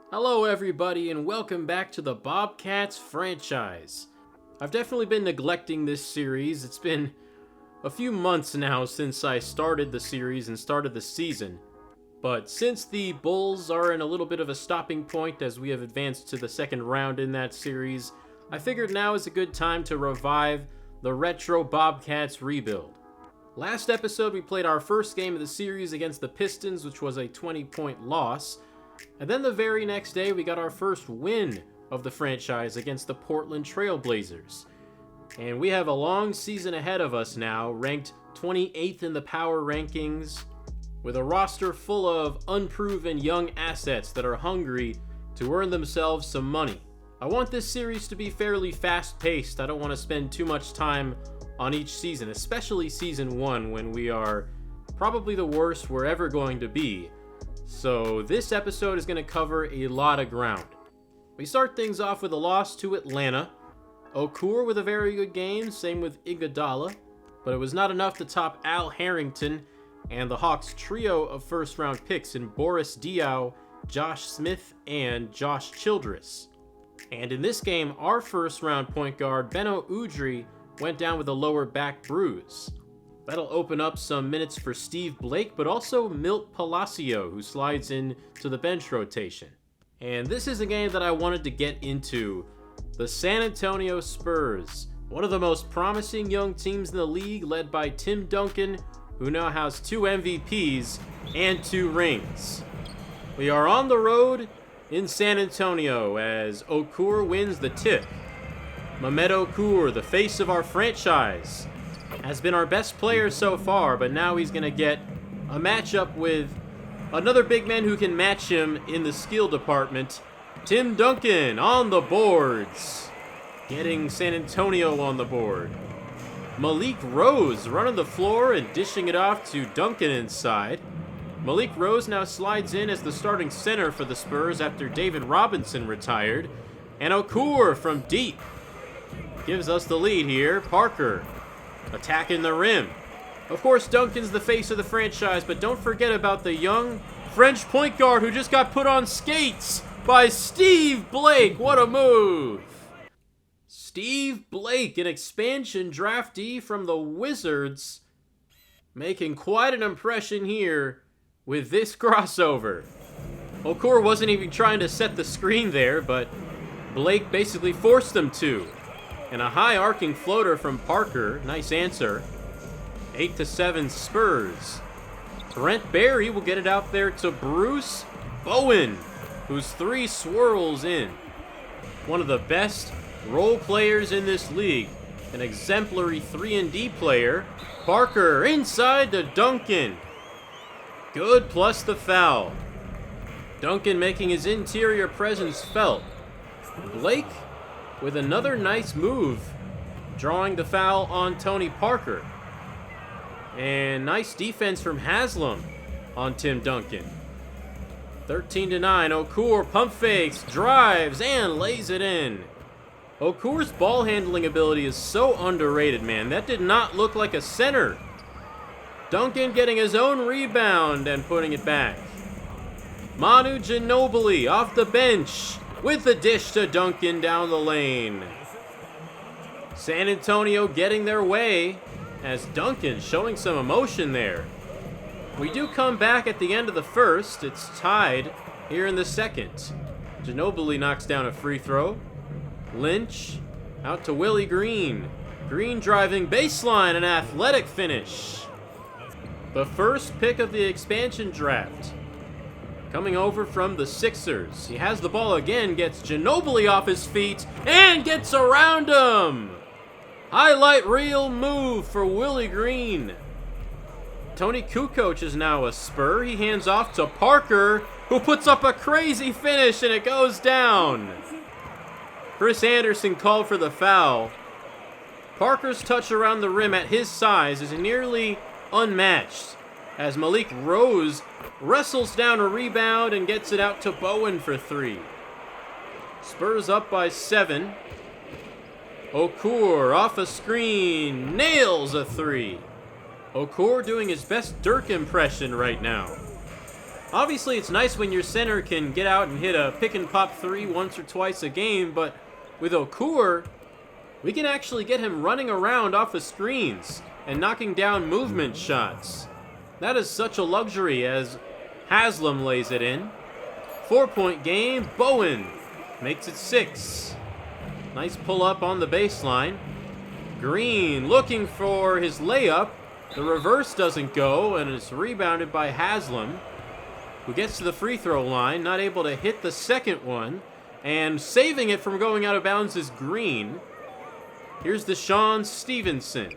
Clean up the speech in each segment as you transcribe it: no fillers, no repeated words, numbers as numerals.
Hello everybody and welcome back to the Bobcats franchise. I've definitely been neglecting this series. It's been a few months now since I started the series and started the season. But since the Bulls are in a little bit of a stopping point as we have advanced to the second round in that series, I figured now is a good time to revive the retro Bobcats rebuild. Last episode we played our first game of the series against the Pistons, which was a 20-point loss. And then the very next day, we got our first win of the franchise against the Portland Trail Blazers. And we have a long season ahead of us now, ranked 28th in the power rankings, with a roster full of unproven young assets that are hungry to earn themselves some money. I want this series to be fairly fast-paced. I don't want to spend too much time on each season, especially Season 1, when we are probably the worst we're ever going to be. So this episode is going to cover a lot of ground. We start things off with a loss to Atlanta. Okur with a very good game, same with Iguodala, but it was not enough to top Al Harrington and the Hawks' trio of first-round picks in Boris Diaw, Josh Smith, and Josh Childress. And in this game, our first-round point guard, Beno Udrih, went down with a lower back bruise. That'll open up some minutes for Steve Blake, but also Milt Palacio, who slides in to the bench rotation. And this is a game that I wanted to get into. The San Antonio Spurs, one of the most promising young teams in the league, led by Tim Duncan, who now has 2 MVPs and 2 rings. We are on the road in San Antonio as Okur wins the tip. Mehmet Okur, the face of our franchise, has been our best player so far, but now he's going to get a matchup with another big man who can match him in the skill department. Tim Duncan on the boards, getting San Antonio on the board. Malik Rose running the floor and dishing it off to Duncan inside. Malik Rose now slides in as the starting center for the Spurs after David Robinson retired. And Okur from deep gives us the lead here. Parker attacking the rim. Of course, Duncan's the face of the franchise, but don't forget about the young French point guard who just got put on skates by Steve Blake. What a move! Steve Blake, an expansion draftee from the Wizards, making quite an impression here with this crossover. Okur wasn't even trying to set the screen there, but Blake basically forced him to. And a high arcing floater from Parker. Nice answer. 8-7 Spurs. Brent Barry will get it out there to Bruce Bowen, whose 3 swirls in. One of the best role players in this league. An exemplary 3-and-D player. Parker inside to Duncan. Good, plus the foul. Duncan making his interior presence felt. Blake with another nice move, drawing the foul on Tony Parker. And nice defense from Haslam on Tim Duncan. 13-9, Okur pump fakes, drives, and lays it in. Okur's ball handling ability is so underrated, man. That did not look like a center. Duncan getting his own rebound and putting it back. Manu Ginobili off the bench with the dish to Duncan down the lane. San Antonio getting their way as Duncan showing some emotion there. We do come back at the end of the first. It's tied here in the second. Ginobili knocks down a free throw. Lynch out to Willie Green. Green driving baseline, an athletic finish. The first pick of the expansion draft, coming over from the Sixers. He has the ball again, gets Ginobili off his feet, and gets around him! Highlight reel move for Willie Green. Tony Kukoc is now a Spur. He hands off to Parker, who puts up a crazy finish, and it goes down. Chris Anderson called for the foul. Parker's touch around the rim at his size is nearly unmatched, as Malik Rose wrestles down a rebound and gets it out to Bowen for 3. Spurs up by 7. Okur off a screen, nails a 3. Okur doing his best Dirk impression right now. Obviously, it's nice when your center can get out and hit a pick and pop three once or twice a game, but with Okur, we can actually get him running around off the screens and knocking down movement shots. That is such a luxury as Haslam lays it in. 4-point game, Bowen makes it 6. Nice pull up on the baseline. Green looking for his layup. The reverse doesn't go, and it's rebounded by Haslam, who gets to the free throw line, not able to hit the second one, and saving it from going out of bounds is Green. Here's Deshaun Stevenson.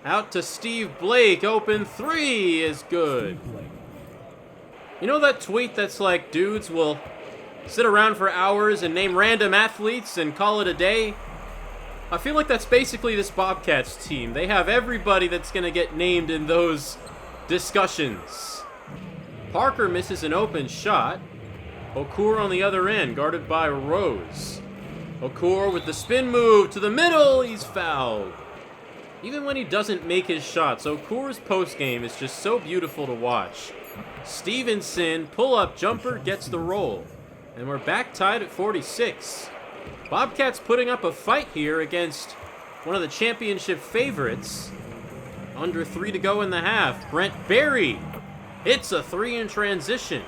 Out to Steve Blake, open three is good. You know that tweet that's like, dudes will sit around for hours and name random athletes and call it a day? I feel like that's basically this Bobcats team. They have everybody that's going to get named in those discussions. Parker misses an open shot. Okur on the other end, guarded by Rose. Okur with the spin move to the middle, he's fouled. Even when he doesn't make his shots, Okur's postgame is just so beautiful to watch. Stevenson, pull-up jumper, gets the roll. And we're back tied at 46. Bobcats putting up a fight here against one of the championship favorites. Under 3 to go in the half. Brent Berry hits a 3 in transition.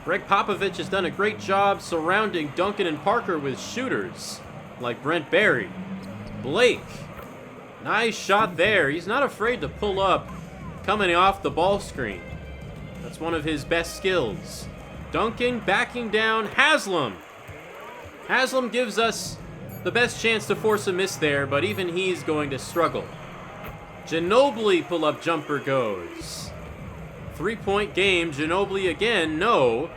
Greg Popovich has done a great job surrounding Duncan and Parker with shooters like Brent Berry. Blake, nice shot there. He's not afraid to pull up coming off the ball screen. That's one of his best skills. Duncan backing down Haslam. Haslam gives us the best chance to force a miss there, but even he's going to struggle. Ginobili pull-up jumper goes. 3-point game, Ginobili again, no.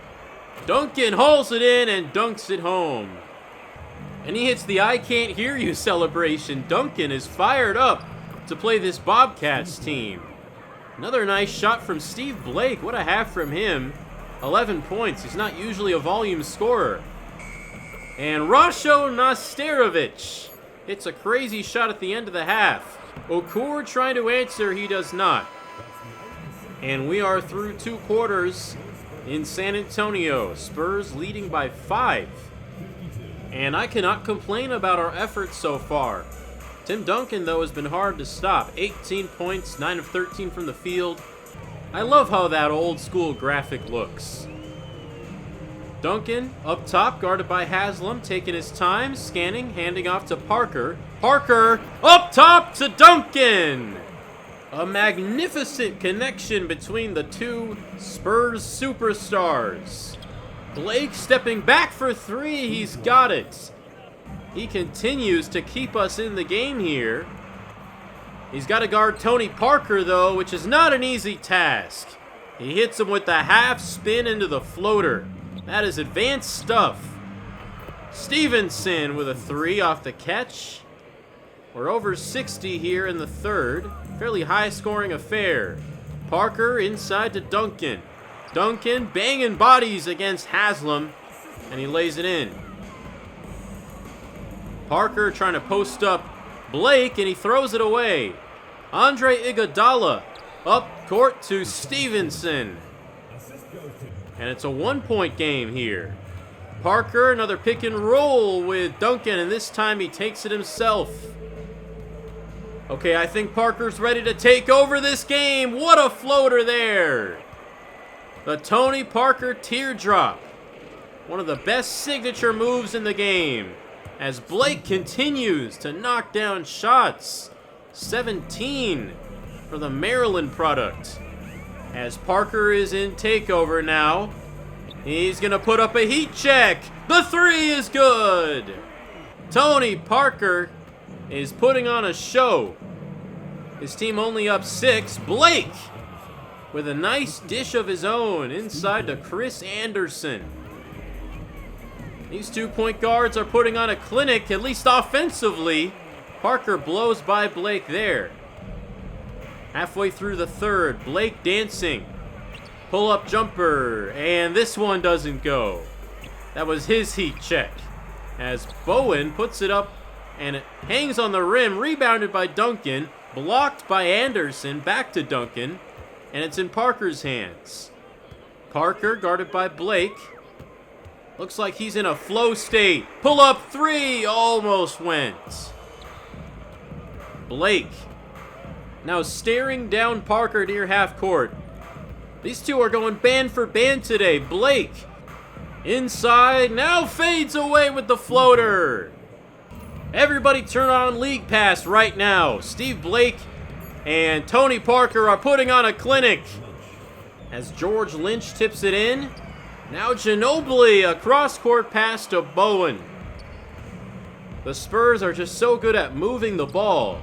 Duncan hauls it in and dunks it home. And he hits the I can't hear you celebration. Duncan is fired up to play this Bobcats team. Another nice shot from Steve Blake. What a half from him. 11 points. He's not usually a volume scorer. And Rasho Nasterovic hits a crazy shot at the end of the half. Okur trying to answer, he does not. And we are through 2 quarters in San Antonio. Spurs leading by 5. And I cannot complain about our efforts so far. Tim Duncan, though, has been hard to stop. 18 points, 9 of 13 from the field. I love how that old school graphic looks. Duncan, up top, guarded by Haslam, taking his time, scanning, handing off to Parker. Parker, up top to Duncan! A magnificent connection between the two Spurs superstars. Blake stepping back for 3, he's got it. He continues to keep us in the game here. He's got to guard Tony Parker, though, which is not an easy task. He hits him with the half spin into the floater. That is advanced stuff. Stevenson with a 3 off the catch. We're over 60 here in the third. Fairly high-scoring affair. Parker inside to Duncan. Duncan banging bodies against Haslam, and he lays it in. Parker trying to post up Blake, and he throws it away. Andre Iguodala up court to Stevenson. And it's a 1-point game here. Parker, another pick and roll with Duncan, and this time he takes it himself. Okay, I think Parker's ready to take over this game. What a floater there. The Tony Parker teardrop. One of the best signature moves in the game. As Blake continues to knock down shots. 17 for the Maryland product. As Parker is in takeover now. He's going to put up a heat check. The 3 is good. Tony Parker is putting on a show. His team only up 6. Blake with a nice dish of his own inside to Chris Anderson. These 2-point guards are putting on a clinic, at least offensively. Parker blows by Blake there. Halfway through the third, Blake dancing. Pull-up jumper, and this one doesn't go. That was his heat check. As Bowen puts it up, and it hangs on the rim, rebounded by Duncan, blocked by Anderson, back to Duncan, and it's in Parker's hands. Parker guarded by Blake. Looks like he's in a flow state. Pull up three, almost went. Blake now staring down Parker near half court. These two are going band for band today. Blake inside, now fades away with the floater. Everybody turn on League Pass right now. Steve Blake and Tony Parker are putting on a clinic. As George Lynch tips it in. Now Ginobili, a cross-court pass to Bowen. The Spurs are just so good at moving the ball.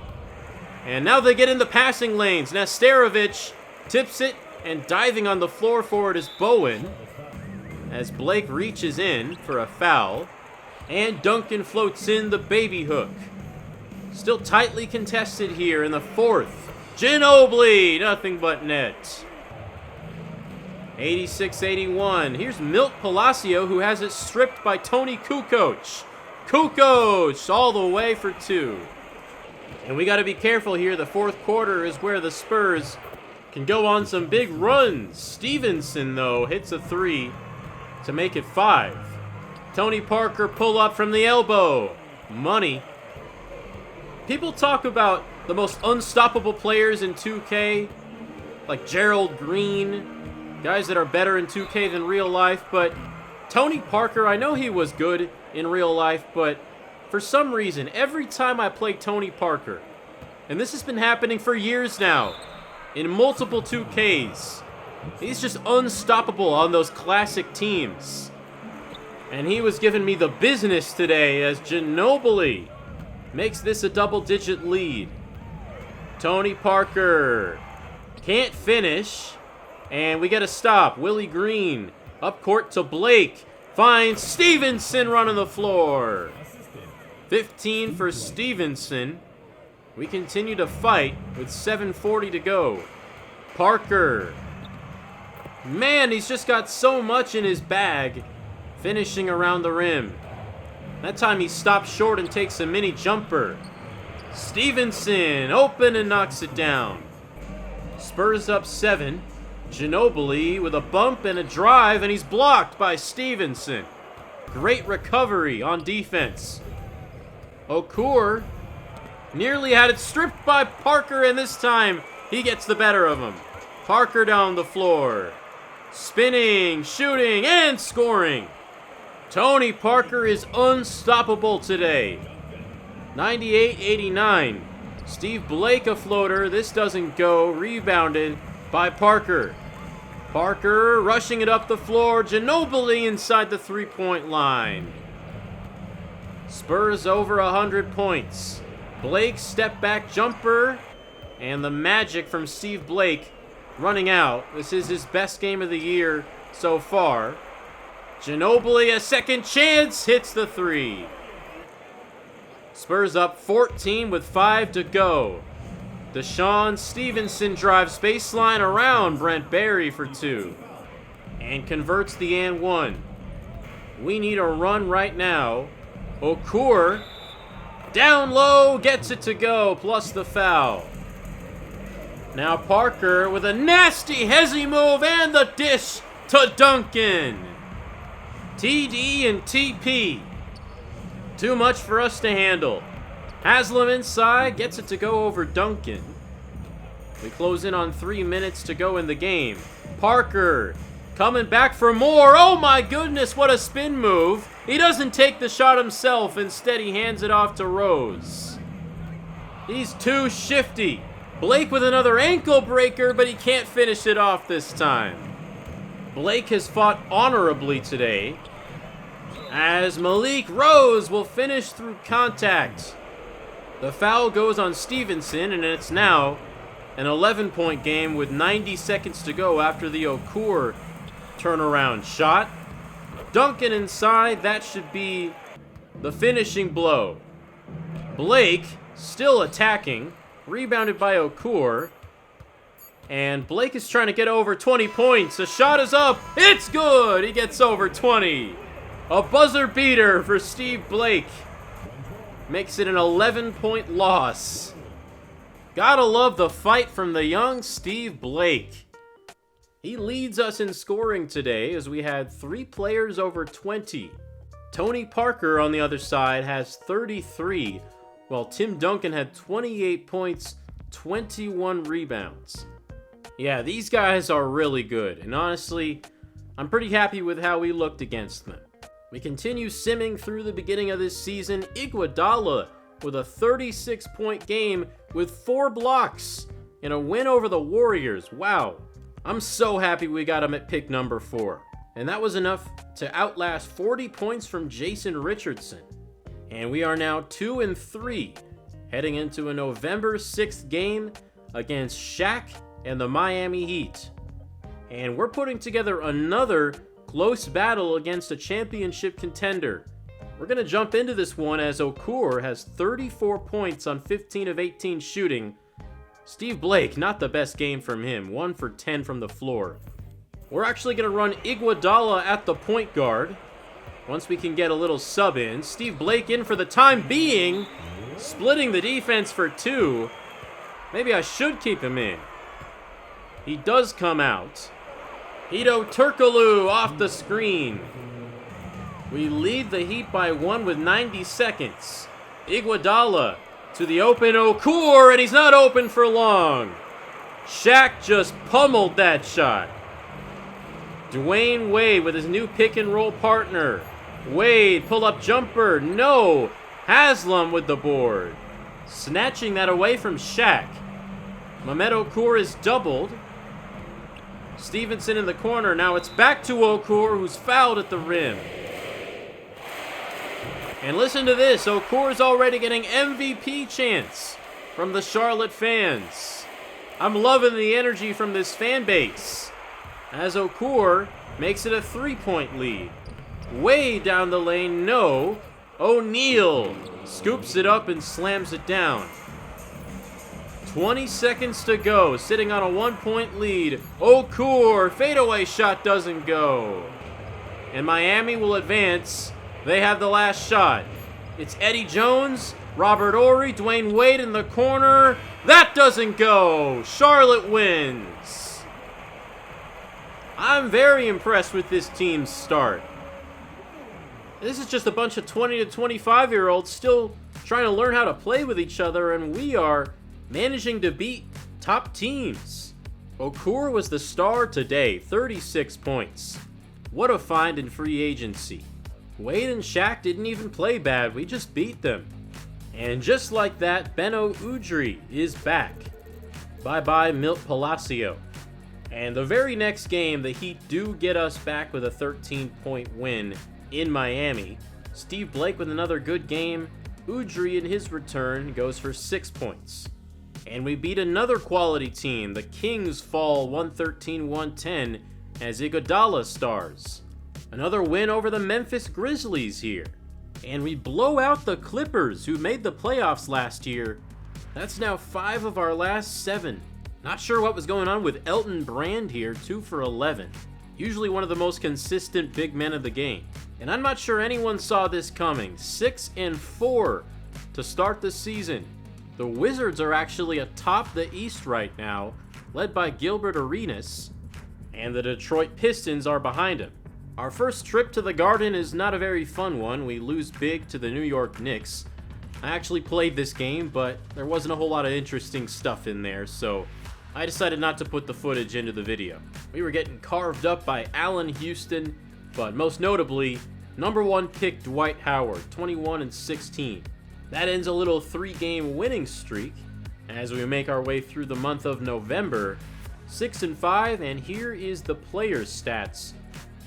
And now they get in the passing lanes. Nesterovic tips it, and diving on the floor for it is Bowen. As Blake reaches in for a foul. And Duncan floats in the baby hook. Still tightly contested here in the fourth. Ginobili, nothing but net. 86-81. Here's Milt Palacio, who has it stripped by Tony Kukoc. Kukoc all the way for two. And we got to be careful here. The fourth quarter is where the Spurs can go on some big runs. Stevenson, though, hits a three to make it 5. Tony Parker pull up from the elbow. Money. People talk about the most unstoppable players in 2K, like Gerald Green, guys that are better in 2K than real life, but Tony Parker, I know he was good in real life, but for some reason, every time I play Tony Parker, and this has been happening for years now, in multiple 2Ks, he's just unstoppable on those classic teams. And he was giving me the business today as Ginobili makes this a double-digit lead. Tony Parker can't finish, and we get a stop. Willie Green up court to Blake. Finds Stevenson running the floor. 15 for Stevenson. We continue to fight with 7:40 to go. Parker. Man, he's just got so much in his bag. Finishing around the rim. That time he stops short and takes a mini jumper. Stevenson open and knocks it down. Spurs up 7. Ginobili with a bump and a drive, and he's blocked by Stevenson. Great recovery on defense. Okur nearly had it stripped by Parker, and this time he gets the better of him. Parker down the floor. Spinning, shooting, and scoring. Tony Parker is unstoppable today. 98-89. Steve Blake a floater. This doesn't go. Rebounded by Parker. Parker rushing it up the floor. Ginobili inside the three-point line. Spurs over 100 points. Blake step back jumper. And the magic from Steve Blake running out. This is his best game of the year so far. Ginobili, a second chance, hits the three. Spurs up 14 with 5 to go. Deshaun Stevenson drives baseline around Brent Barry for 2. And converts the and 1. We need a run right now. Okur, down low, gets it to go, plus the foul. Now Parker with a nasty hezzy move and the dish to Duncan. TD and TP. Too much for us to handle. Haslam inside, gets it to go over Duncan. We close in on 3 minutes to go in the game. Parker coming back for more. Oh my goodness, what a spin move. He doesn't take the shot himself. Instead, he hands it off to Rose. He's too shifty. Blake with another ankle breaker, but he can't finish it off this time. Blake has fought honorably today, as Malik Rose will finish through contact. The foul goes on Stevenson, and it's now an 11-point game with 90 seconds to go after the Okur turnaround shot. Duncan inside, that should be the finishing blow. Blake still attacking, rebounded by Okur. And Blake is trying to get over 20 points. The shot is up. It's good. He gets over 20. A buzzer beater for Steve Blake. Makes it an 11-point loss. Gotta love the fight from the young Steve Blake. He leads us in scoring today as we had 3 players over 20. Tony Parker on the other side has 33, while Tim Duncan had 28 points, 21 rebounds. Yeah, these guys are really good, and honestly, I'm pretty happy with how we looked against them. We continue simming through the beginning of this season. Iguodala with a 36-point game with 4 blocks and a win over the Warriors. Wow, I'm so happy we got him at pick number 4. And that was enough to outlast 40 points from Jason Richardson. And we are now 2-3, heading into a November 6th game against Shaq and the Miami Heat. And we're putting together another close battle against a championship contender. We're going to jump into this one as Okur has 34 points on 15 of 18 shooting. Steve Blake, not the best game from him, 1 for 10 from the floor. We're actually going to run Iguodala at the point guard. Once we can get a little sub in. Steve Blake in for the time being, splitting the defense for 2. Maybe I should keep him in. He does come out. Hedo Turkoglu off the screen. We lead the Heat by 1 with 90 seconds. Iguodala to the open Okur, and he's not open for long. Shaq just pummeled that shot. Dwayne Wade with his new pick and roll partner. Wade, pull up jumper, no. Haslam with the board. Snatching that away from Shaq. Mehmet Okur is doubled. Stevenson in the corner. Now it's back to Okur, who's fouled at the rim. And listen to this. Okur's already getting MVP chants from the Charlotte fans. I'm loving the energy from this fan base. As Okur makes it a 3-point lead. Way down the lane, no. O'Neal scoops it up and slams it down. 20 seconds to go, sitting on a 1-point lead. Okur, fadeaway shot doesn't go. And Miami will advance. They have the last shot. It's Eddie Jones, Robert Horry, Dwayne Wade in the corner. That doesn't go. Charlotte wins. I'm very impressed with this team's start. This is just a bunch of 20 to 25-year-olds still trying to learn how to play with each other, and we are managing to beat top teams. Okur was the star today, 36 points. What a find in free agency. Wade and Shaq didn't even play bad, we just beat them. And just like that, Beno Udrih is back. Bye-bye Milt Palacio. And the very next game, the Heat do get us back with a 13-point win in Miami. Steve Blake with another good game. Udrih in his return goes for 6 points. And we beat another quality team. The Kings fall 113-110 as Iguodala stars. Another win over the Memphis Grizzlies here. And we blow out the Clippers, who made the playoffs last year. That's now 5 of our last 7. Not sure what was going on with Elton Brand here, 2 for 11. Usually one of the most consistent big men of the game. And I'm not sure anyone saw this coming. 6-4 to start the season. The Wizards are actually atop the East right now, led by Gilbert Arenas, and the Detroit Pistons are behind him. Our first trip to the Garden is not a very fun one. We lose big to the New York Knicks. I actually played this game, but there wasn't a whole lot of interesting stuff in there, so I decided not to put the footage into the video. We were getting carved up by Allen Houston, but most notably, number 1 pick Dwight Howard, 21-16. That ends a little 3-game winning streak as we make our way through the month of November. 6-5, and here is the players' stats.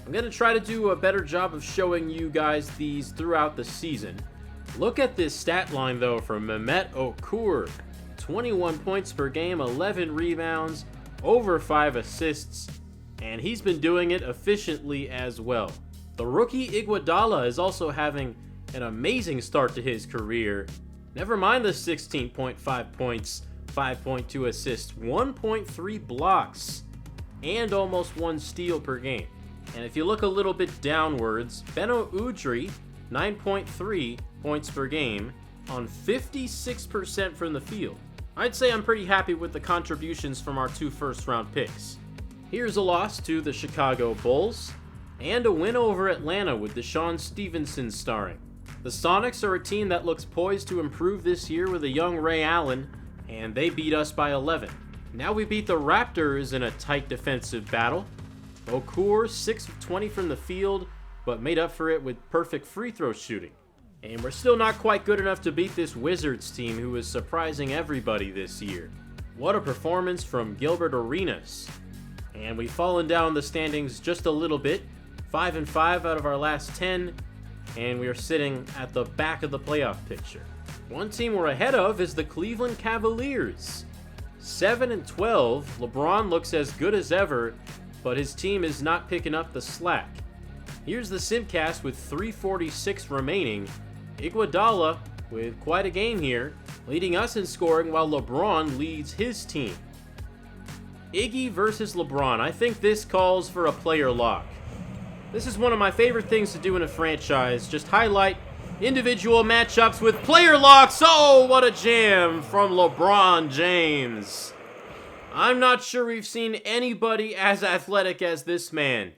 I'm going to try to do a better job of showing you guys these throughout the season. Look at this stat line though from Mehmet Okur. 21 points per game, 11 rebounds, over 5 assists, and he's been doing it efficiently as well. The rookie Iguodala is also having an amazing start to his career. Never mind the 16.5 points, 5.2 assists, 1.3 blocks, and almost 1 steal per game. And if you look a little bit downwards, Beno Udrih, 9.3 points per game on 56% from the field. I'd say I'm pretty happy with the contributions from our 2 first-round picks. Here's a loss to the Chicago Bulls, and a win over Atlanta with Deshaun Stevenson starring. The Sonics are a team that looks poised to improve this year with a young Ray Allen, and they beat us by 11. Now we beat the Raptors in a tight defensive battle. Okur 6 of 20 from the field, but made up for it with perfect free throw shooting. And we're still not quite good enough to beat this Wizards team who is surprising everybody this year. What a performance from Gilbert Arenas. And we've fallen down the standings just a little bit, 5-5 out of our last 10, and we are sitting at the back of the playoff picture. One team we're ahead of is the Cleveland Cavaliers. 7-12, LeBron looks as good as ever, but his team is not picking up the slack. Here's the Simcast with 3:46 remaining. Iguodala with quite a game here, leading us in scoring while LeBron leads his team. Iggy versus LeBron. I think this calls for a player lock. This is one of my favorite things to do in a franchise, just highlight individual matchups with player locks. Oh, what a jam from LeBron James. I'm not sure we've seen anybody as athletic as this man.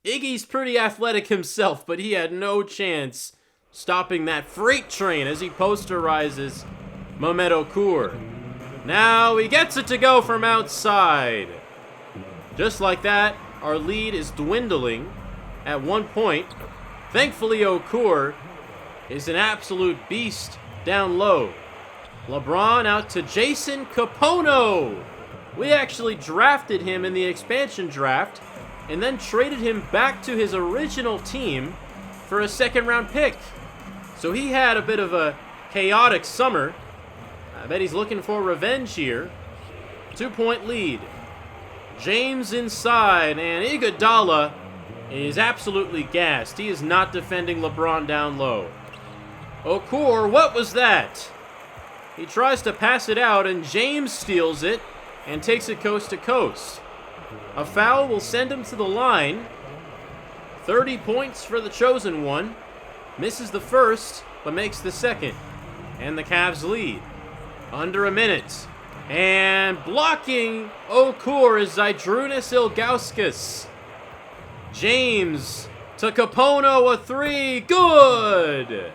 Iggy's pretty athletic himself, but he had no chance stopping that freight train as he posterizes Mehmet Okur. Now he gets it to go from outside. Just like that, our lead is dwindling at 1 point. Thankfully, Okur is an absolute beast down low. LeBron out to Jason Capono. We actually drafted him in the expansion draft and then traded him back to his original team for a second-round pick. So he had a bit of a chaotic summer. I bet he's looking for revenge here. 2-point lead. James inside, and Iguodala is absolutely gassed. He is not defending LeBron down low. Okur, what was that? He tries to pass it out, and James steals it and takes it coast to coast. A foul will send him to the line. 30 points for the chosen one. Misses the first, but makes the second. And the Cavs lead. Under a minute. And blocking Okur is Zydrunas Ilgauskas. James to Capono, a three. Good!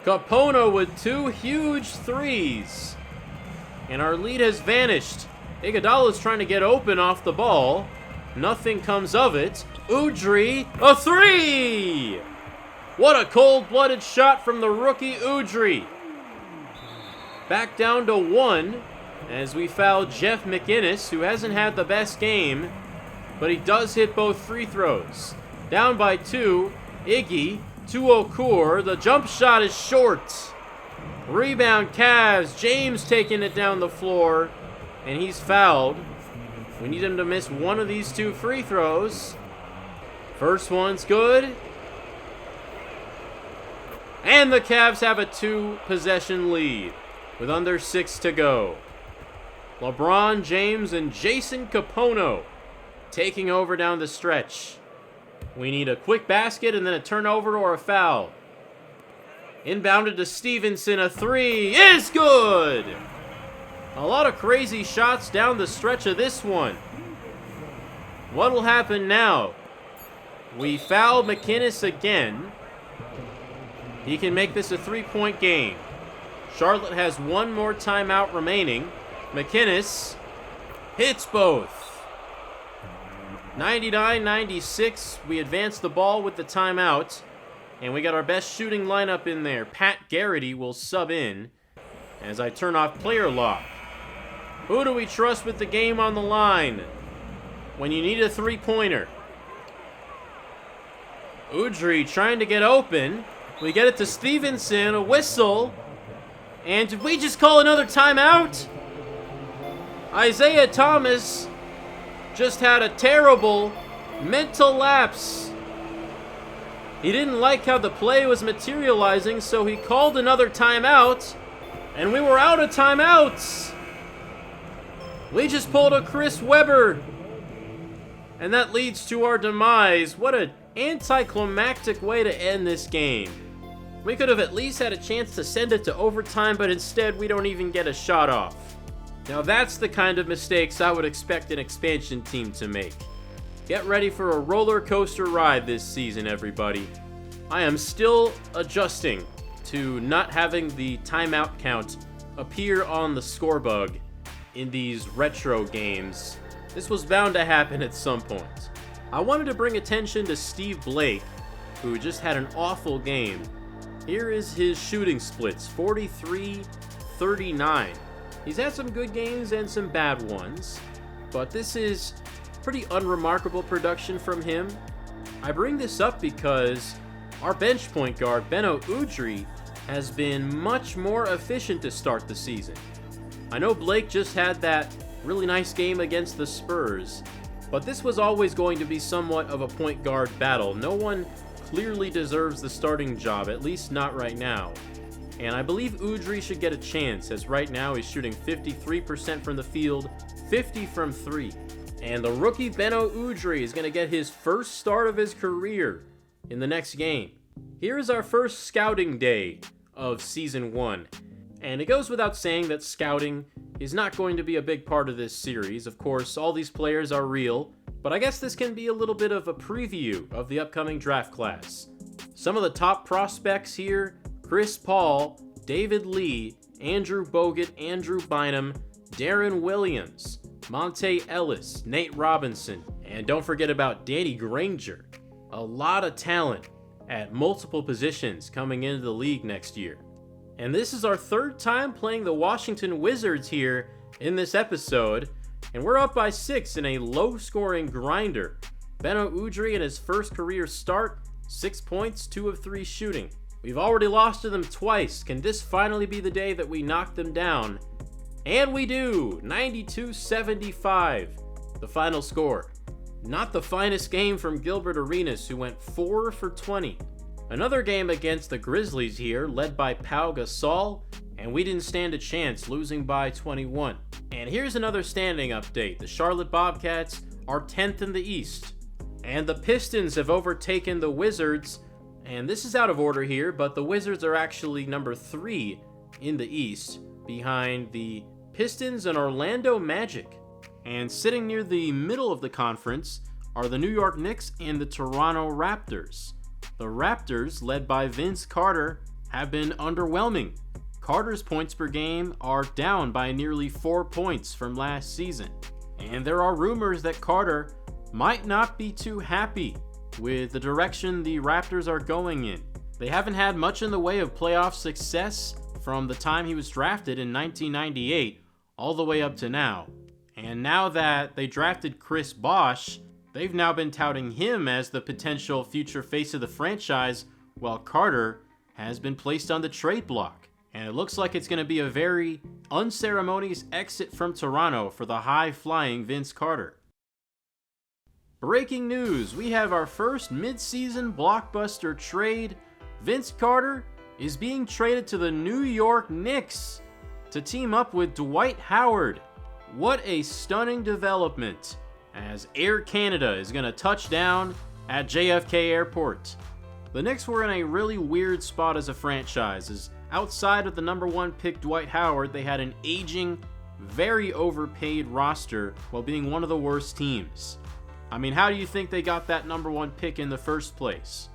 Capono with 2 huge threes. And our lead has vanished. Iguodala is trying to get open off the ball. Nothing comes of it. Udry, a three! What a cold-blooded shot from the rookie Udry. Back down to 1 as we foul Jeff McInnes, who hasn't had the best game, but he does hit both free throws. Down by 2, Iggy to Okur. The jump shot is short. Rebound Cavs. James taking it down the floor, and he's fouled. We need him to miss one of these 2 free throws. First one's good. And the Cavs have a 2-possession lead with under 6 to go. LeBron James and Jason Capono taking over down the stretch. We need a quick basket and then a turnover or a foul. Inbounded to Stevenson, a three is good! A lot of crazy shots down the stretch of this one. What will happen now? We foul McInnes again. He can make this a 3-point game. Charlotte has 1 more timeout remaining. McInnes hits both. 99-96. We advance the ball with the timeout. And we got our best shooting lineup in there. Pat Garrity will sub in as I turn off player lock. Who do we trust with the game on the line when you need a 3-pointer? Udry trying to get open. We get it to Stevenson, a whistle. And did we just call another timeout? Isaiah Thomas just had a terrible mental lapse. He didn't like how the play was materializing, so he called another timeout, and we were out of timeouts. We just pulled a Chris Webber, and that leads to our demise. What an anticlimactic way to end this game. We could have at least had a chance to send it to overtime, but instead we don't even get a shot off. Now that's the kind of mistakes I would expect an expansion team to make. Get ready for a roller coaster ride this season, everybody. I am still adjusting to not having the timeout count appear on the score bug in these retro games. This was bound to happen at some point. I wanted to bring attention to Steve Blake, who just had an awful game. Here is his shooting splits, 43-39. He's had some good games and some bad ones, but this is pretty unremarkable production from him. I bring this up because our bench point guard, Beno Udrih, has been much more efficient to start the season. I know Blake just had that really nice game against the Spurs, but this was always going to be somewhat of a point guard battle. No one clearly deserves the starting job, at least not right now. And I believe Udrih should get a chance, as right now he's shooting 53% from the field, 50 from 3. And the rookie Beno Udrih is going to get his first start of his career in the next game. Here is our first scouting day of Season 1. And it goes without saying that scouting is not going to be a big part of this series. Of course, all these players are real, but I guess this can be a little bit of a preview of the upcoming draft class. Some of the top prospects here: Chris Paul, David Lee, Andrew Bogut, Andrew Bynum, Darren Williams, Monte Ellis, Nate Robinson, and don't forget about Danny Granger. A lot of talent at multiple positions coming into the league next year. And this is our third time playing the Washington Wizards here in this episode, and we're up by 6 in a low-scoring grinder. Beno Udrih in his first career start, 6 points, 2 of 3 shooting. We've already lost to them twice. Can this finally be the day that we knock them down? And we do! 92-75, the final score. Not the finest game from Gilbert Arenas, who went 4 for 20. Another game against the Grizzlies here, led by Pau Gasol, and we didn't stand a chance, losing by 21. And here's another standing update. The Charlotte Bobcats are 10th in the East, and the Pistons have overtaken the Wizards. And this is out of order here, but the Wizards are actually number 3 in the East, behind the Pistons and Orlando Magic. And sitting near the middle of the conference are the New York Knicks and the Toronto Raptors. The Raptors, led by Vince Carter, have been underwhelming. Carter's points per game are down by nearly 4 points from last season. And there are rumors that Carter might not be too happy with the direction the Raptors are going in. They haven't had much in the way of playoff success from the time he was drafted in 1998 all the way up to now. And now that they drafted Chris Bosh, they've now been touting him as the potential future face of the franchise, while Carter has been placed on the trade block. And it looks like it's going to be a very unceremonious exit from Toronto for the high-flying Vince Carter. Breaking news, we have our first mid-season blockbuster trade. Vince Carter is being traded to the New York Knicks to team up with Dwight Howard. What a stunning development, as Air Canada is going to touch down at JFK Airport. The Knicks were in a really weird spot as a franchise, as outside of the number 1 pick Dwight Howard, they had an aging, very overpaid roster while being one of the worst teams. I mean, how do you think they got that number 1 pick in the first place?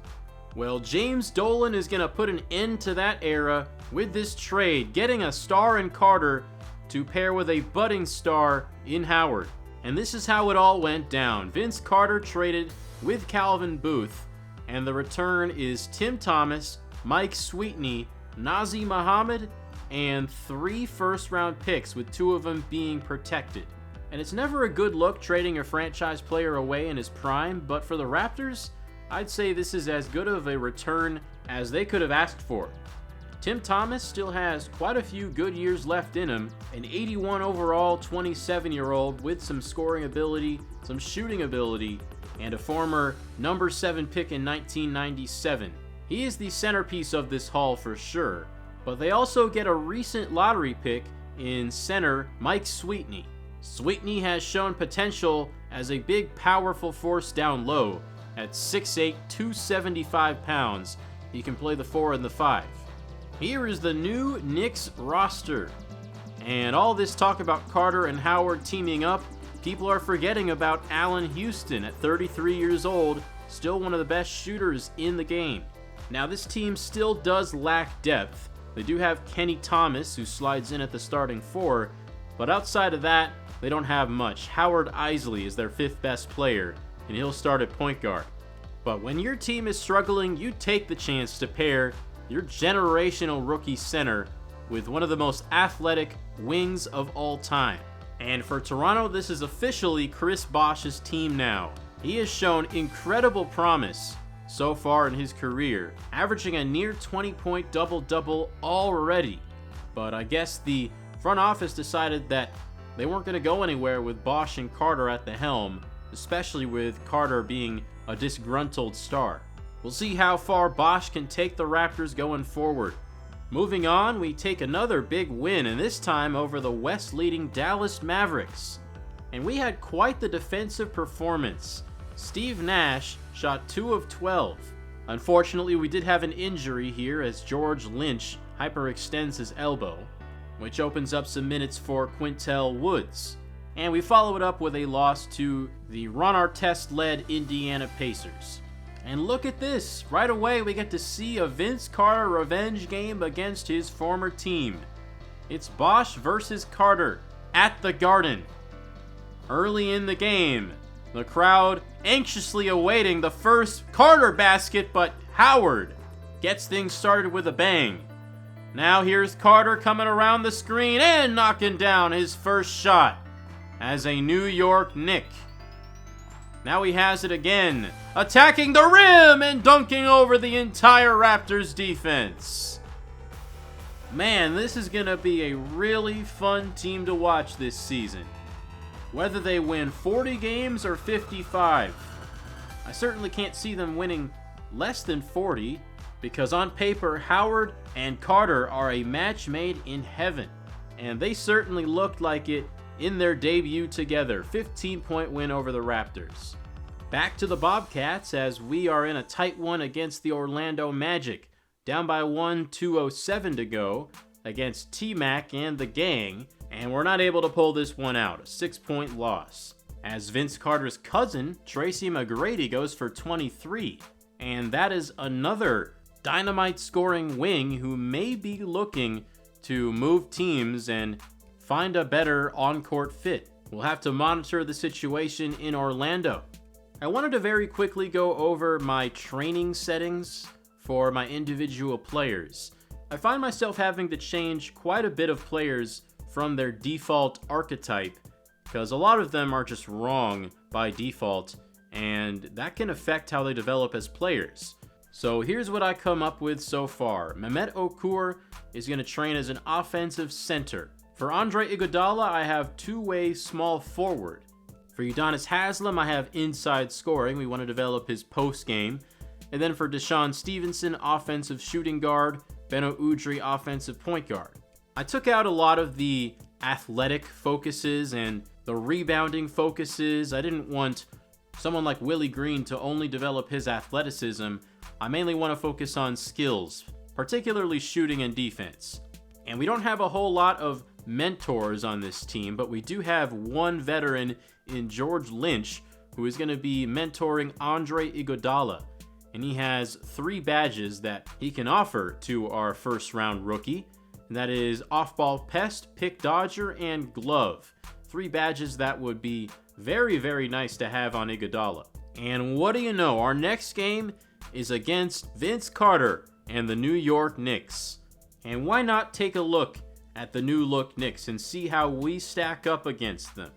Well, James Dolan is going to put an end to that era with this trade, getting a star in Carter to pair with a budding star in Howard. And this is how it all went down. Vince Carter traded with Calvin Booth, and the return is Tim Thomas, Mike Sweetney, Nazi Muhammad, and 3 first-round picks, with 2 of them being protected. And it's never a good look trading a franchise player away in his prime, but for the Raptors, I'd say this is as good of a return as they could have asked for. Tim Thomas still has quite a few good years left in him, an 81 overall 27-year-old with some scoring ability, some shooting ability, and a former number 7 pick in 1997. He is the centerpiece of this haul for sure, but they also get a recent lottery pick in center Mike Sweetney. Sweetney has shown potential as a big, powerful force down low. At 6'8", 275 pounds, he can play the 4 and the 5. Here is the new Knicks roster. And all this talk about Carter and Howard teaming up, people are forgetting about Allen Houston at 33 years old, still one of the best shooters in the game. Now this team still does lack depth. They do have Kenny Thomas, who slides in at the starting 4, but outside of that, they don't have much. Howard Isley is their 5th best player, and he'll start at point guard. But when your team is struggling, you take the chance to pair your generational rookie center with one of the most athletic wings of all time. And for Toronto, this is officially Chris Bosh's team now. He has shown incredible promise so far in his career, averaging a near 20-point double-double already. But I guess the front office decided that they weren't going to go anywhere with Bosh and Carter at the helm, especially with Carter being a disgruntled star. We'll see how far Bosh can take the Raptors going forward. Moving on, we take another big win, and this time over the West-leading Dallas Mavericks. And we had quite the defensive performance. Steve Nash shot 2 of 12. Unfortunately, we did have an injury here as George Lynch hyperextends his elbow, which opens up some minutes for Quintel Woods. And we follow it up with a loss to the Ron Artest-led Indiana Pacers. And look at this, right away we get to see a Vince Carter revenge game against his former team. It's Bosh versus Carter at the Garden. Early in the game, the crowd anxiously awaiting the first Carter basket, but Howard gets things started with a bang. Now here's Carter coming around the screen and knocking down his first shot as a New York Knick. Now he has it again, attacking the rim and dunking over the entire Raptors defense. Man, this is going to be a really fun team to watch this season. Whether they win 40 games or 55. I certainly can't see them winning less than 40, because on paper, Howard and Carter are a match made in heaven. And they certainly looked like it in their debut together. 15-point win over the Raptors. Back to the Bobcats as we are in a tight one against the Orlando Magic. Down by 1, 2:07 to go against T-Mac and the gang. And we're not able to pull this one out. A 6-point loss. As Vince Carter's cousin, Tracy McGrady, goes for 23. And that is another dynamite scoring wing who may be looking to move teams and find a better on-court fit. We'll have to monitor the situation in Orlando. I wanted to very quickly go over my training settings for my individual players. I find myself having to change quite a bit of players from their default archetype, because a lot of them are just wrong by default, and that can affect how they develop as players. So here's what I come up with so far. Mehmet Okur is going to train as an offensive center. For Andre Iguodala, I have two-way small forward. For Udonis Haslem, I have inside scoring. We want to develop his post game. And then for Deshaun Stevenson, offensive shooting guard. Beno Udrih, offensive point guard. I took out a lot of the athletic focuses and the rebounding focuses. I didn't want someone like Willie Green to only develop his athleticism. I mainly want to focus on skills, particularly shooting and defense. And we don't have a whole lot of mentors on this team, but we do have one veteran in George Lynch who is going to be mentoring Andre Iguodala. And he has 3 badges that he can offer to our first round rookie. And that is off-ball pest, pick dodger, and glove. 3 badges that would be very, very nice to have on Iguodala. And what do you know? Our next game is against Vince Carter and the New York Knicks. And why not take a look at the new look Knicks and see how we stack up against them?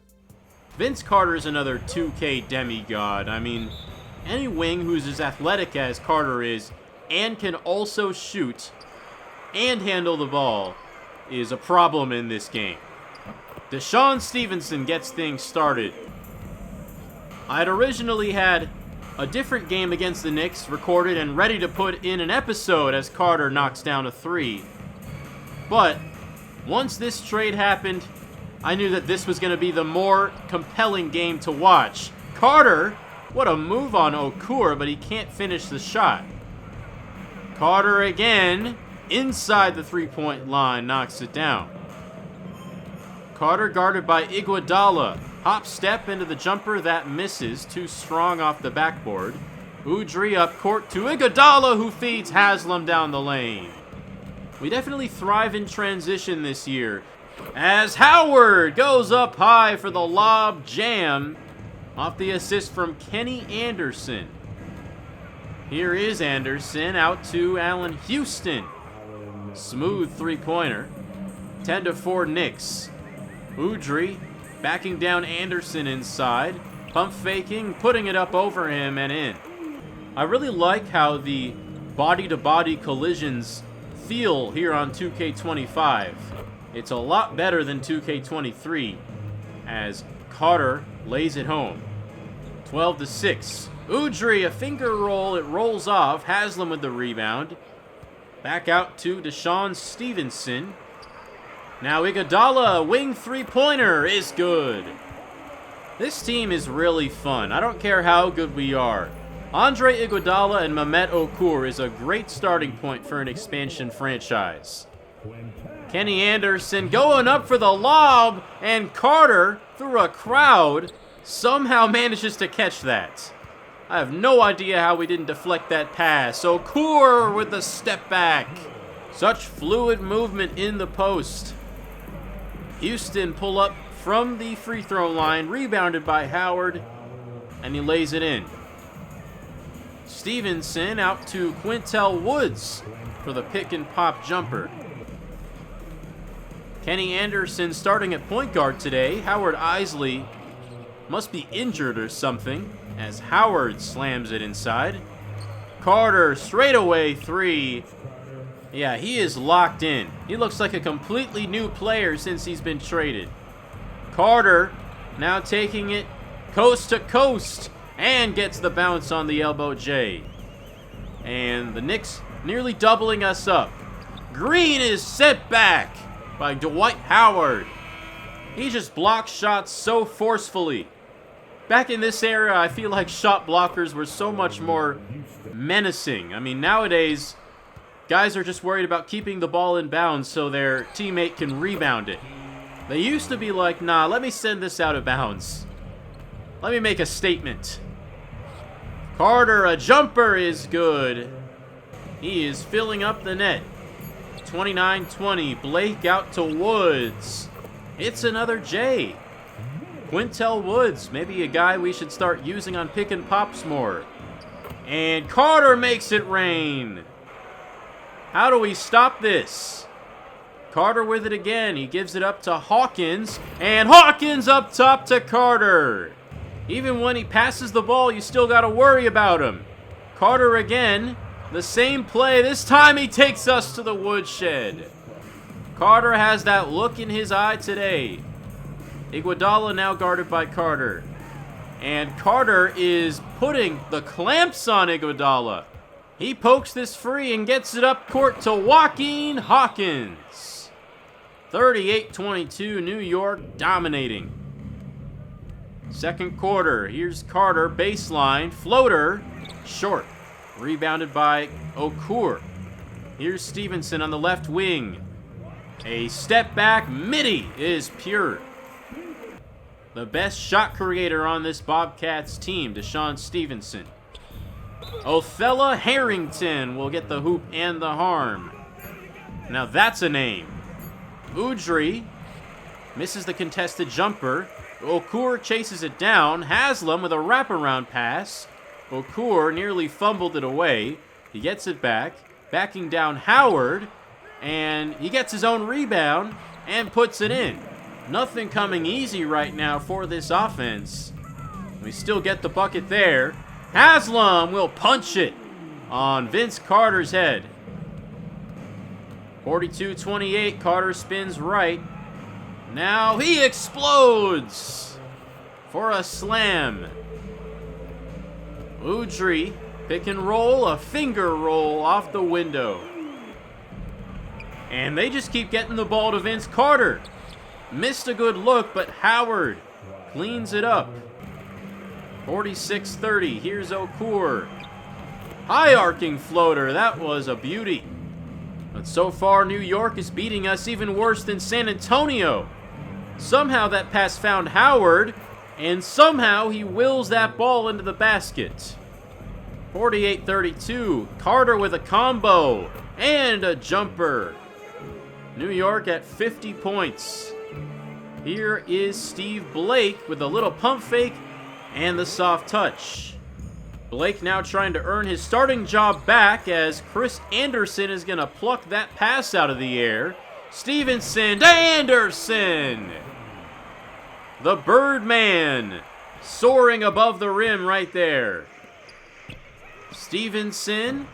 Vince Carter is another 2K demigod. I mean, any wing who's as athletic as Carter is and can also shoot and handle the ball is a problem in this game. Deshaun Stevenson gets things started. I'd originally had a different game against the Knicks recorded and ready to put in an episode as Carter knocks down a 3. But once this trade happened, I knew that this was going to be the more compelling game to watch. Carter, what a move on Okur, but he can't finish the shot. Carter again, inside the 3-point line, knocks it down. Carter guarded by Iguodala. Hop step into the jumper, that misses. Too strong off the backboard. Udrih up court to Iguodala, who feeds Haslam down the lane. We definitely thrive in transition this year, as Howard goes up high for the lob jam off the assist from Kenny Anderson. Here is Anderson out to Allen Houston. Smooth three-pointer. 10-4 Knicks. Udrih backing down Anderson inside. Pump faking, putting it up over him and in. I really like how the body-to-body collisions feel here on 2K25. It's a lot better than 2K23 as Carter lays it home. 12-6. Udrih, a finger roll, it rolls off. Haslam with the rebound. Back out to Deshaun Stevenson. Now Iguodala, a wing three-pointer, is good. This team is really fun. I don't care how good we are. Andre Iguodala and Mehmet Okur is a great starting point for an expansion franchise. Kenny Anderson going up for the lob, and Carter, through a crowd, somehow manages to catch that. I have no idea how we didn't deflect that pass. Okur with the step back. Such fluid movement in the post. Houston pull up from the free throw line, rebounded by Howard, and he lays it in. Stevenson out to Quintel Woods for the pick and pop jumper. Kenny Anderson starting at point guard today. Howard Isley must be injured or something as Howard slams it inside. Carter straightaway three. Yeah, he is locked in. He looks like a completely new player since he's been traded. Carter now taking it coast to coast and gets the bounce on the elbow J. And the Knicks nearly doubling us up. Green is set back by Dwight Howard. He just blocks shots so forcefully. Back in this era, I feel like shot blockers were so much more menacing. I mean, nowadays, guys are just worried about keeping the ball in bounds so their teammate can rebound it. They used to be like, nah, let me send this out of bounds. Let me make a statement. Carter, a jumper is good. He is filling up the net. 29-20. Blake out to Woods. It's another J. Quintel Woods, maybe a guy we should start using on pick and pops more. And Carter makes it rain. How do we stop this? Carter with it again. He gives it up to Hawkins. And Hawkins up top to Carter. Even when he passes the ball, you still got to worry about him. Carter again. The same play. This time he takes us to the woodshed. Carter has that look in his eye today. Iguodala now guarded by Carter. And Carter is putting the clamps on Iguodala. He pokes this free and gets it up court to Joaquin Hawkins. 38-22, New York dominating. Second quarter, here's Carter, baseline, floater, short. Rebounded by Okur. Here's Stevenson on the left wing. A step back, midi is pure. The best shot creator on this Bobcats team, Deshaun Stevenson. Othella Harrington will get the hoop and the harm. Now that's a name. Udrih misses the contested jumper. Okur chases it down. Haslam with a wraparound pass. Okur nearly fumbled it away. He gets it back. Backing down Howard. And he gets his own rebound and puts it in. Nothing coming easy right now for this offense. We still get the bucket there. Haslam will punch it on Vince Carter's head. 42-28, Carter spins right. Now he explodes for a slam. Udrih, pick and roll, a finger roll off the window. And they just keep getting the ball to Vince Carter. Missed a good look, but Howard cleans it up. 46-30, here's Okur. High arcing floater, that was a beauty. But so far, New York is beating us even worse than San Antonio. Somehow that pass found Howard, and somehow he wills that ball into the basket. 48-32, Carter with a combo and a jumper. New York at 50 points. Here is Steve Blake with a little pump fake and the soft touch. Blake now trying to earn his starting job back as Chris Anderson is going to pluck that pass out of the air. Stevenson to Anderson! The Birdman soaring above the rim right there. Stevenson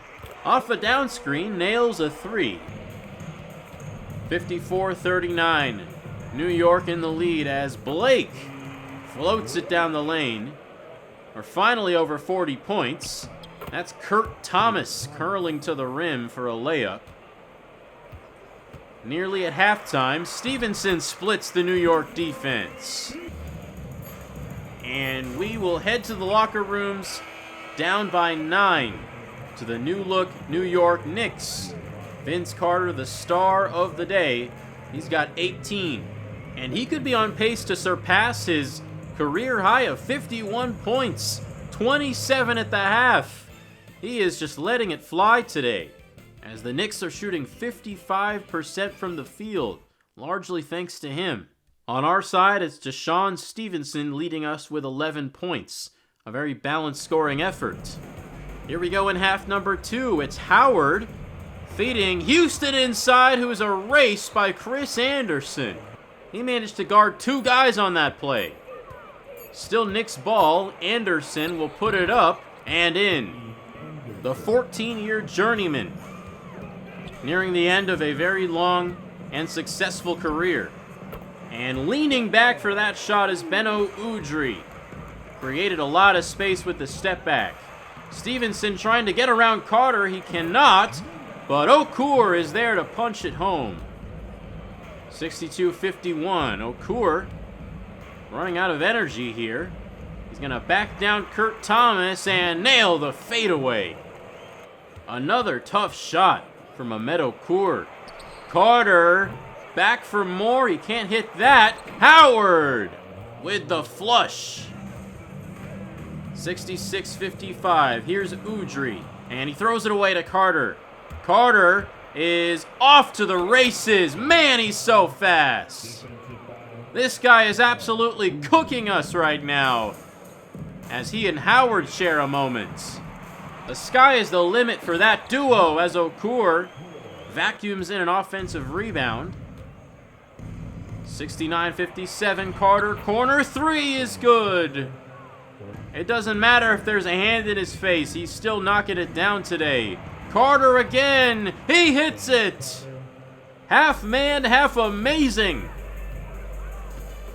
off a down screen nails a three. 54-39. New York in the lead as Blake floats it down the lane. We're finally over 40 points. That's Kurt Thomas curling to the rim for a layup. Nearly at halftime, Stevenson splits the New York defense. And we will head to the locker rooms down by 9 to the new look New York Knicks. Vince Carter, the star of the day, he's got 18. And he could be on pace to surpass his career high of 51 points, 27 at the half. He is just letting it fly today, as the Knicks are shooting 55% from the field, largely thanks to him. On our side, it's Deshaun Stevenson leading us with 11 points. A very balanced scoring effort. Here we go in half number 2. It's Howard feeding Houston inside, who is erased by Chris Anderson. He managed to guard 2 guys on that play. Still Knicks ball. Anderson will put it up and in. The 14-year journeyman, nearing the end of a very long and successful career. And leaning back for that shot is Beno Udrih. Created a lot of space with the step back. Stevenson trying to get around Carter. He cannot, but Okur is there to punch it home. 62-51. Okur running out of energy here. He's going to back down Kurt Thomas and nail the fadeaway. Another tough shot from Ahmed Okur. Carter back for more. He can't hit that. Howard with the flush. 66-55. Here's Udrih, and he throws it away to Carter. Carter is off to the races. Man, he's so fast. This guy is absolutely cooking us right now, as he and Howard share a moment. The sky is the limit for that duo as Okur vacuums in an offensive rebound. 69-57. Carter, corner three is good. It doesn't matter if there's a hand in his face. He's still knocking it down today. Carter again. He hits it. Half man, half amazing.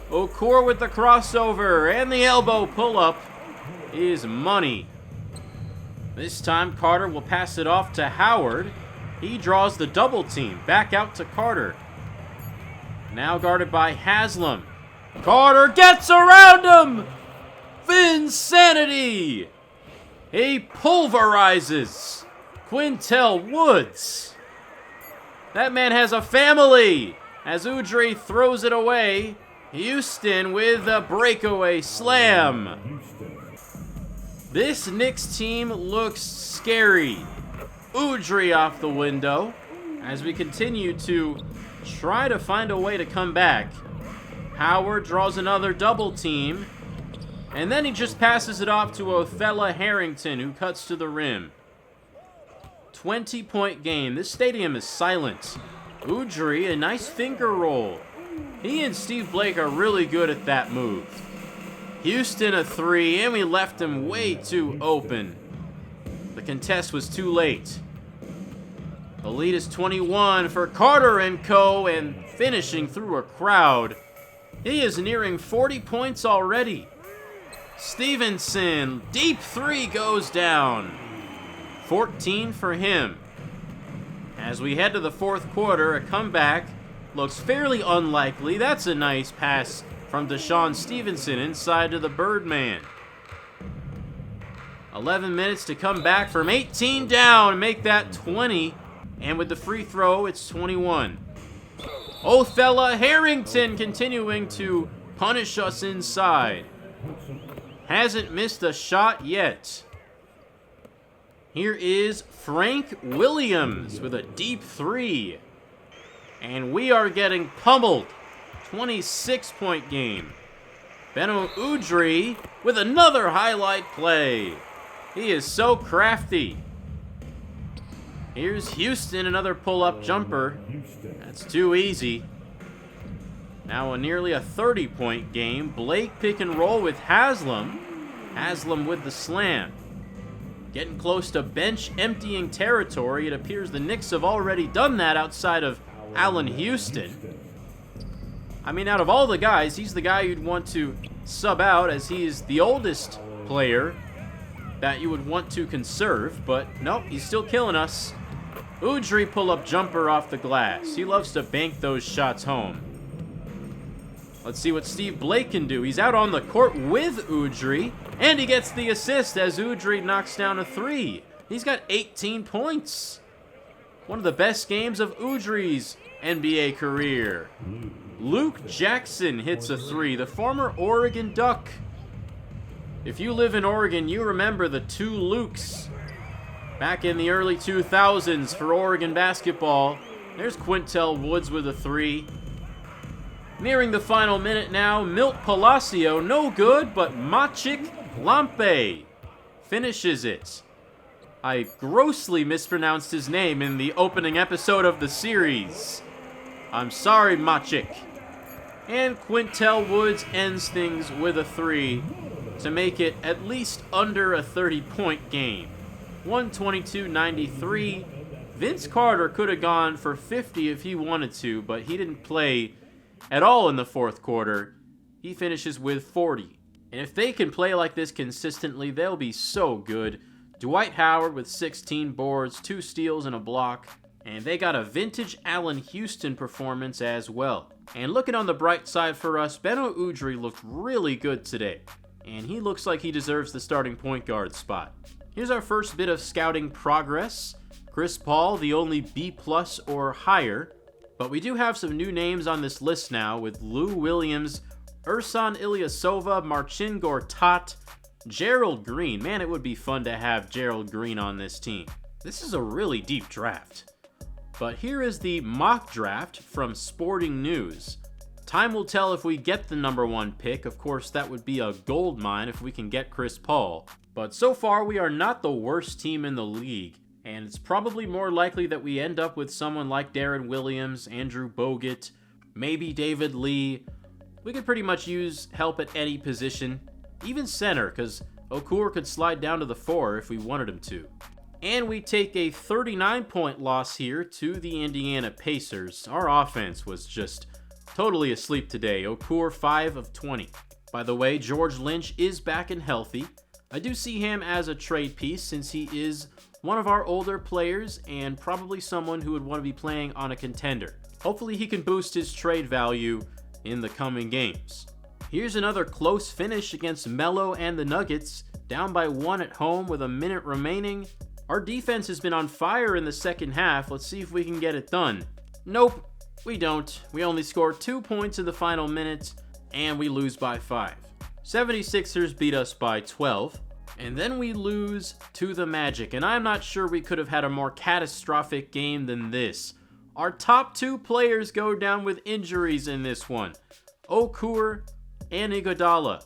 Okur with the crossover and the elbow pull-up is money. This time Carter will pass it off to Howard. He draws the double team. Back out to Carter. Now guarded by Haslam. Carter gets around him! Vinsanity! He pulverizes Quintel Woods. That man has a family. As Udrih throws it away, Houston with a breakaway slam. This Knicks team looks scary. Udrih off the window as we continue to try to find a way to come back. Howard draws another double team. And then he just passes it off to Othella Harrington, who cuts to the rim. 20-point game. This stadium is silent. Udrih, a nice finger roll. He and Steve Blake are really good at that move. Houston a three, and we left him way too open. The contest was too late. The lead is 21 for Carter and Co., and finishing through a crowd. He is nearing 40 points already. Stevenson, deep three goes down. 14 for him. As we head to the fourth quarter, a comeback looks fairly unlikely. That's a nice pass from Deshaun Stevenson inside to the Birdman. 11 minutes to come back from 18 down, make that 20. And with the free throw, it's 21. Othella Harrington continuing to punish us inside. Hasn't missed a shot yet. Here is Frank Williams with a deep three. And we are getting pummeled. 26-point game. Beno Udrih with another highlight play. He is so crafty. Here's Houston, another pull-up jumper. That's too easy. Now nearly a 30-point game. Blake pick and roll with Haslam. Haslam with the slam. Getting close to bench emptying territory. It appears the Knicks have already done that outside of Allen Houston. I mean, out of all the guys, he's the guy you'd want to sub out, as he is the oldest player that you would want to conserve. But nope, he's still killing us. Udrih pull-up jumper off the glass. He loves to bank those shots home. Let's see what Steve Blake can do. He's out on the court with Udrih, and he gets the assist as Udrih knocks down a three. He's got 18 points. One of the best games of Udrih's NBA career. Luke Jackson hits a three, the former Oregon Duck. If you live in Oregon, you remember the two Lukes back in the early 2000s for Oregon basketball. There's Quintel Woods with a three. Nearing the final minute now, Milt Palacio, no good, but Maciek Lampe finishes it. I grossly mispronounced his name in the opening episode of the series. I'm sorry, Maciek. And Quintel Woods ends things with a three to make it at least under a 30-point game. 122-93. Vince Carter could have gone for 50 if he wanted to, but he didn't play at all in the fourth quarter. He finishes with 40. And if they can play like this consistently, they'll be so good. Dwight Howard with 16 boards, 2 steals, and a block. And they got a vintage Allen Houston performance as well. And looking on the bright side for us, Beno Udrih looked really good today. And he looks like he deserves the starting point guard spot. Here's our first bit of scouting progress. Chris Paul, the only B+ or higher. But we do have some new names on this list now, with Lou Williams, Ersan Ilyasova, Marcin Gortat, Gerald Green. Man, it would be fun to have Gerald Green on this team. This is a really deep draft. But here is the mock draft from Sporting News. Time will tell if we get the number 1 pick. Of course, that would be a gold mine if we can get Chris Paul. But so far, we are not the worst team in the league. And it's probably more likely that we end up with someone like Darren Williams, Andrew Bogut, maybe David Lee. We could pretty much use help at any position, even center, because Okur could slide down to the 4 if we wanted him to. And we take a 39-point loss here to the Indiana Pacers. Our offense was just totally asleep today. Okur 5 of 20. By the way, George Lynch is back and healthy. I do see him as a trade piece since he is one of our older players and probably someone who would want to be playing on a contender. Hopefully he can boost his trade value in the coming games. Here's another close finish against Melo and the Nuggets, down by 1 at home with a minute remaining. Our defense has been on fire in the second half. Let's see if we can get it done. Nope, we don't. We only scored 2 points in the final minute, and we lose by 5. 76ers beat us by 12. And then we lose to the Magic, and I'm not sure we could have had a more catastrophic game than this. Our top 2 players go down with injuries in this one, Okur and Iguodala.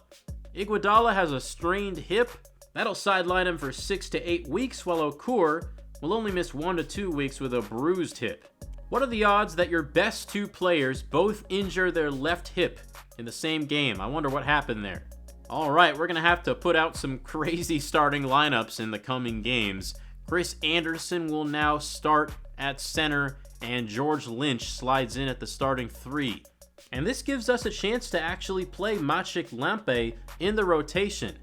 Iguodala has a strained hip. That'll sideline him for 6 to 8 weeks, while Okur will only miss 1 to 2 weeks with a bruised hip. What are the odds that your best 2 players both injure their left hip in the same game? I wonder what happened there. All right, we're going to have to put out some crazy starting lineups in the coming games. Chris Anderson will now start at center, and George Lynch slides in at the starting 3. And this gives us a chance to actually play Maciek Lampe in the rotation.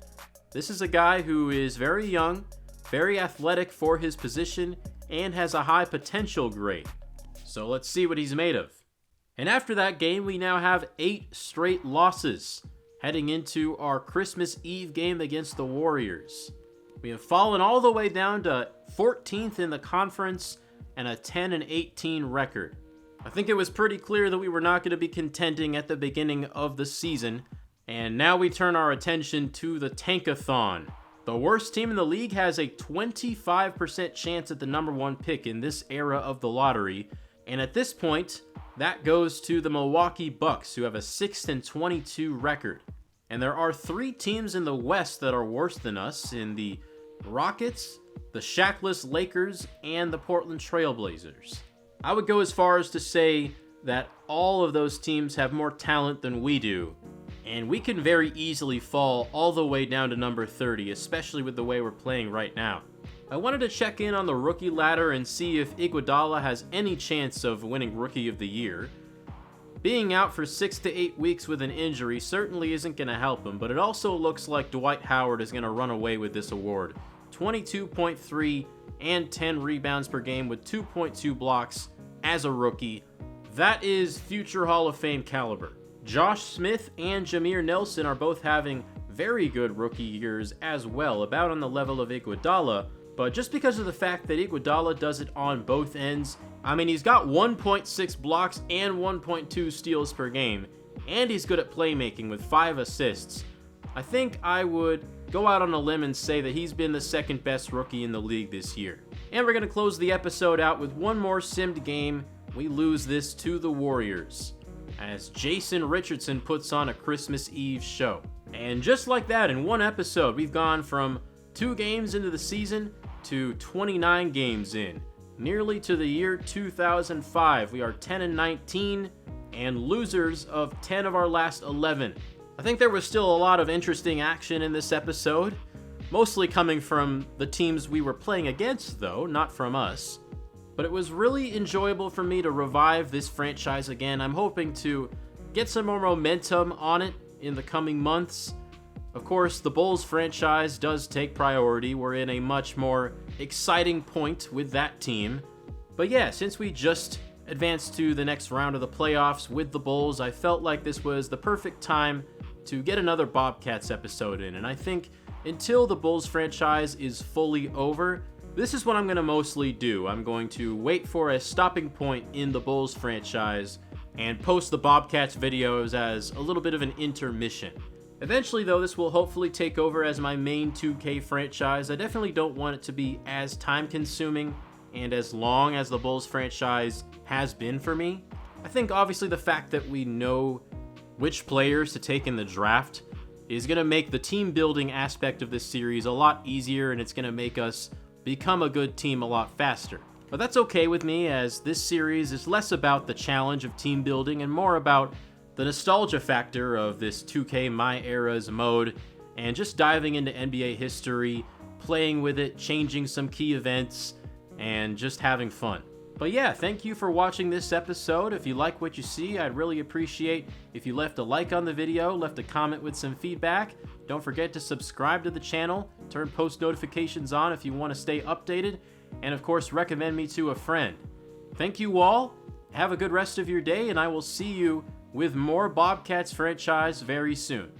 This is a guy who is very young, very athletic for his position, and has a high potential grade. So let's see what he's made of. And after that game, we now have 8 straight losses, heading into our Christmas Eve game against the Warriors. We have fallen all the way down to 14th in the conference and a 10-18 record. I think it was pretty clear that we were not going to be contending at the beginning of the season, and now we turn our attention to the Tankathon. The worst team in the league has a 25% chance at the number 1 pick in this era of the lottery, and at this point, that goes to the Milwaukee Bucks, who have a 6-22 record. And there are 3 teams in the West that are worse than us in the Rockets, the Shaqless Lakers, and the Portland Trailblazers. I would go as far as to say that all of those teams have more talent than we do, and we can very easily fall all the way down to number 30, especially with the way we're playing right now. I wanted to check in on the rookie ladder and see if Iguodala has any chance of winning Rookie of the Year. Being out for 6 to 8 weeks with an injury certainly isn't going to help him, but it also looks like Dwight Howard is going to run away with this award. 22.3 and 10 rebounds per game with 2.2 blocks as a rookie. That is future Hall of Fame caliber. Josh Smith and Jameer Nelson are both having very good rookie years as well, about on the level of Iguodala, but just because of the fact that Iguodala does it on both ends, I mean, he's got 1.6 blocks and 1.2 steals per game, and he's good at playmaking with 5 assists. I think I would go out on a limb and say that he's been the second best rookie in the league this year. And we're going to close the episode out with one more simmed game. We lose this to the Warriors, as Jason Richardson puts on a Christmas Eve show. And just like that, in one episode, we've gone from 2 games into the season to 29 games in. Nearly to the year 2005. We are 10-19 and losers of 10 of our last 11. I think there was still a lot of interesting action in this episode, mostly coming from the teams we were playing against, though, not from us. But it was really enjoyable for me to revive this franchise again. I'm hoping to get some more momentum on it in the coming months. Of course, the Bulls franchise does take priority. We're in a much more exciting point with that team. But yeah, since we just advanced to the next round of the playoffs with the Bulls, I felt like this was the perfect time to get another Bobcats episode in. And I think until the Bulls franchise is fully over, this is what I'm going to mostly do. I'm going to wait for a stopping point in the Bulls franchise and post the Bobcats videos as a little bit of an intermission. Eventually, though, this will hopefully take over as my main 2K franchise. I definitely don't want it to be as time-consuming and as long as the Bulls franchise has been for me. I think, obviously, the fact that we know which players to take in the draft is going to make the team-building aspect of this series a lot easier, and it's going to make us become a good team a lot faster. But that's okay with me, as this series is less about the challenge of team building and more about the nostalgia factor of this 2K My Eras mode, and just diving into NBA history, playing with it, changing some key events, and just having fun. But yeah, thank you for watching this episode. If you like what you see, I'd really appreciate if you left a like on the video, left a comment with some feedback. Don't forget to subscribe to the channel, turn post notifications on if you want to stay updated, and of course recommend me to a friend. Thank you all, have a good rest of your day, and I will see you with more Bobcats franchise very soon.